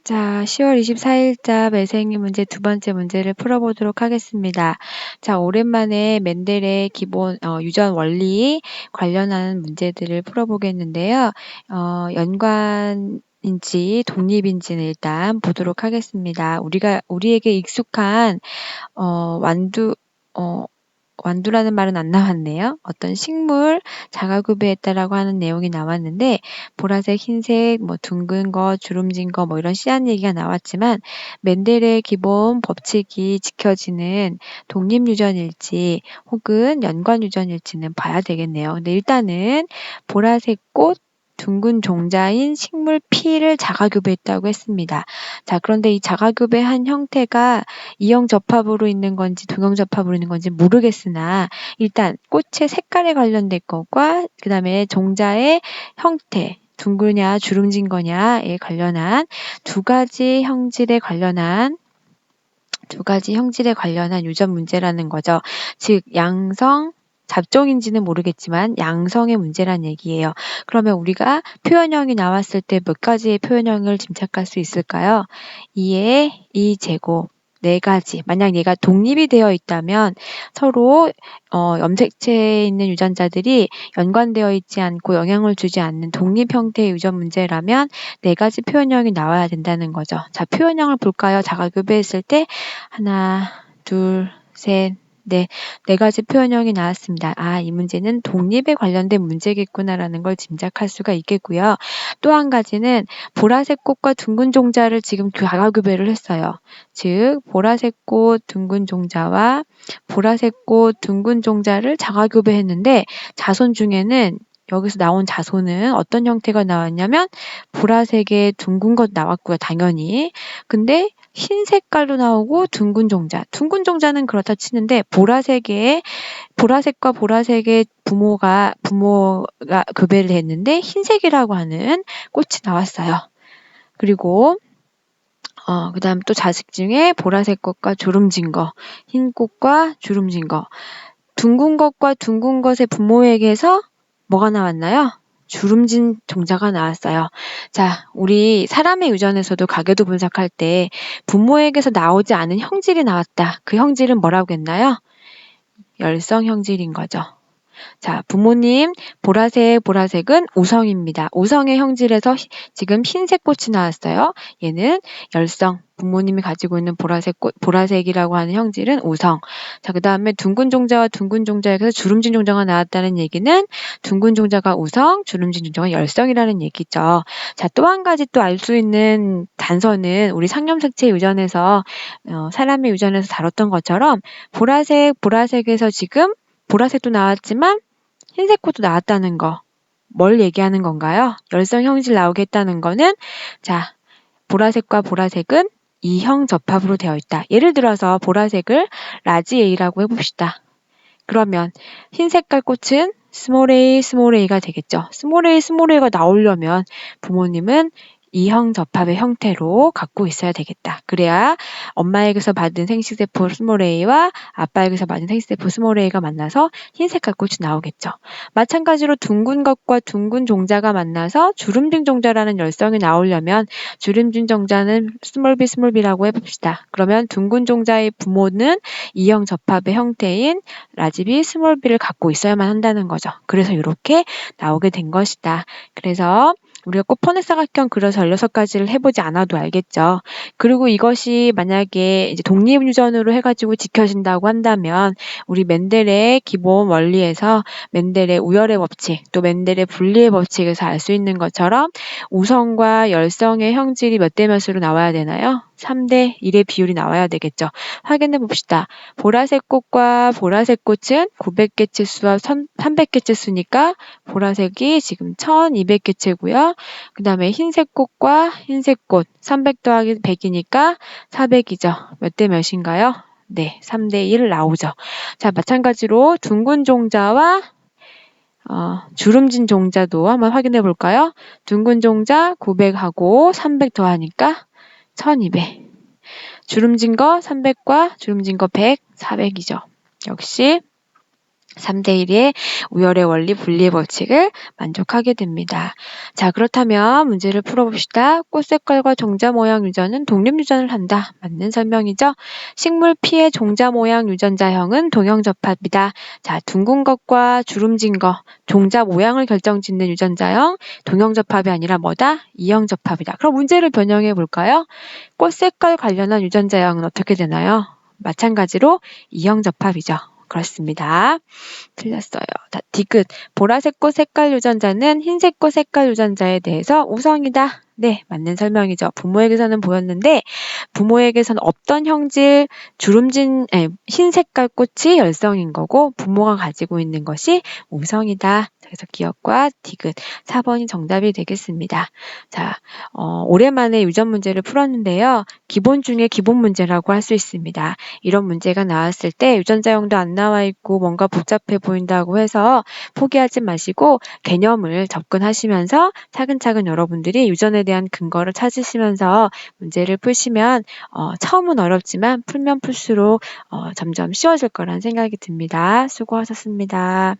자, 10월 24일자 매생이 문제 두 번째 문제를 풀어보도록 하겠습니다. 자, 오랜만에 멘델의 기본 유전 원리 관련한 문제들을 풀어보겠는데요. 연관인지 독립인지는 일단 보도록 하겠습니다. 우리에게 익숙한 완두라는 말은 안 나왔네요. 어떤 식물 자가구배했다라고 하는 내용이 나왔는데 보라색, 흰색, 둥근 거, 주름진 거 이런 씨앗 얘기가 나왔지만 멘델의 기본 법칙이 지켜지는 독립유전일지 혹은 연관유전일지는 봐야 되겠네요. 근데 일단은 보라색 꽃, 둥근 종자인 식물 P를 자가교배했다고 했습니다. 자, 그런데 이 자가교배한 형태가 이형 접합으로 있는 건지 동형 접합으로 있는 건지 모르겠으나 일단 꽃의 색깔에 관련된 것과 그 다음에 종자의 형태, 둥그냐 주름진 거냐에 관련한 두 가지 형질에 관련한 유전 문제라는 거죠. 즉 양성 잡종인지는 모르겠지만 양성의 문제란 얘기예요. 그러면 우리가 표현형이 나왔을 때 몇 가지의 표현형을 짐작할 수 있을까요? 2의 2제곱 4가지. 만약 얘가 독립이 되어 있다면 서로 염색체에 있는 유전자들이 연관되어 있지 않고 영향을 주지 않는 독립 형태의 유전 문제라면 4가지 표현형이 나와야 된다는 거죠. 자, 표현형을 볼까요? 자가교배했을 때 하나, 둘, 셋, 네 4가지 표현형이 나왔습니다. 아, 이 문제는 독립에 관련된 문제겠구나라는 걸 짐작할 수가 있겠고요. 또 한 가지는 보라색 꽃과 둥근 종자를 지금 자가교배를 했어요. 즉 보라색 꽃 둥근 종자와 보라색 꽃 둥근 종자를 자가교배했는데 자손 중에는 여기서 나온 자손은 어떤 형태가 나왔냐면 보라색의 둥근 것 나왔고요. 당연히. 근데 흰 색깔도 나오고 둥근 종자는 그렇다 치는데 보라색과 보라색의 부모가 교배를 했는데 흰색이라고 하는 꽃이 나왔어요. 그리고 그 다음 또 자식 중에 보라색 꽃과 주름진 거, 흰 꽃과 주름진 거, 둥근 것과 둥근 것의 부모에게서 뭐가 나왔나요? 주름진 종자가 나왔어요. 자, 우리 사람의 유전에서도 가계도 분석할 때 부모에게서 나오지 않은 형질이 나왔다. 그 형질은 뭐라고 했나요? 열성 형질인 거죠. 자, 부모님 보라색은 우성입니다. 우성의 형질에서 지금 흰색 꽃이 나왔어요. 얘는 열성. 부모님이 가지고 있는 보라색이라고 하는 형질은 우성. 자, 그 다음에 둥근 종자와 둥근 종자에서 주름진 종자가 나왔다는 얘기는 둥근 종자가 우성, 주름진 종자가 열성이라는 얘기죠. 자, 또 한 가지 또 알 수 있는 단서는 우리 상염색체 유전에서 사람의 유전에서 다뤘던 것처럼 보라색에서 지금 보라색도 나왔지만 흰색 꽃도 나왔다는 거. 뭘 얘기하는 건가요? 열성 형질 나오게 했다는 거는 자, 보라색과 보라색은 이형 접합으로 되어 있다. 예를 들어서 보라색을 라지 A라고 해봅시다. 그러면 흰 색깔 꽃은 스몰 a가 되겠죠. 스몰 a가 나오려면 부모님은 이형 접합의 형태로 갖고 있어야 되겠다. 그래야 엄마에게서 받은 생식세포 스몰 a와 아빠에게서 받은 생식세포 스몰 a가 만나서 흰 색깔 꽃이 나오겠죠. 마찬가지로 둥근 것과 둥근 종자가 만나서 주름진 종자라는 열성이 나오려면 주름진 종자는 스몰 b라고 해봅시다. 그러면 둥근 종자의 부모는 이형 접합의 형태인 라지비 스몰 b를 갖고 있어야만 한다는 거죠. 그래서 이렇게 나오게 된 것이다. 그래서 우리가 꼭 포넷사각형 그려서 16가지를 해보지 않아도 알겠죠. 그리고 이것이 만약에 이제 독립유전으로 해가지고 지켜진다고 한다면 우리 멘델의 기본 원리에서 멘델의 우열의 법칙, 또 멘델의 분리의 법칙에서 알 수 있는 것처럼 우성과 열성의 형질이 몇 대 몇으로 나와야 되나요? 3대 1의 비율이 나와야 되겠죠. 확인해 봅시다. 보라색 꽃과 보라색 꽃은 900개체 수와 300개체 수니까 보라색이 지금 1200개체고요. 그 다음에 흰색 꽃과 흰색 꽃 300 더하기 100이니까 400이죠. 몇 대 몇인가요? 네, 3대 1 나오죠. 자, 마찬가지로 둥근 종자와 주름진 종자도 한번 확인해 볼까요? 둥근 종자 900하고 300 더하니까 1200. 주름진 거 300과 주름진 거 100, 400이죠. 역시 3대1의 우열의 원리 분리의 법칙을 만족하게 됩니다. 자, 그렇다면 문제를 풀어봅시다. 꽃 색깔과 종자 모양 유전은 독립유전을 한다. 맞는 설명이죠? 식물 피의 종자 모양 유전자형은 동형접합이다. 자, 둥근 것과 주름진 것, 종자 모양을 결정짓는 유전자형, 동형접합이 아니라 뭐다? 이형접합이다. 그럼 문제를 변형해 볼까요? 꽃 색깔 관련한 유전자형은 어떻게 되나요? 마찬가지로 이형접합이죠. 그렇습니다. 틀렸어요. 디귿. 보라색 꽃 색깔 유전자는 흰색 꽃 색깔 유전자에 대해서 우성이다. 네, 맞는 설명이죠. 부모에게서는 보였는데 부모에게서는 없던 형질 주름진 흰 색깔 꽃이 열성인 거고 부모가 가지고 있는 것이 우성이다. 그래서 기억과 디귿 4번이 정답이 되겠습니다. 자, 오랜만에 유전 문제를 풀었는데요. 기본 중에 기본 문제라고 할 수 있습니다. 이런 문제가 나왔을 때 유전자형도 안 나와 있고 뭔가 복잡해 보인다고 해서 포기하지 마시고 개념을 접근하시면서 차근차근 여러분들이 유전에 대한 근거를 찾으시면서 문제를 푸시면 처음은 어렵지만 풀면 풀수록 점점 쉬워질 거란 생각이 듭니다. 수고하셨습니다.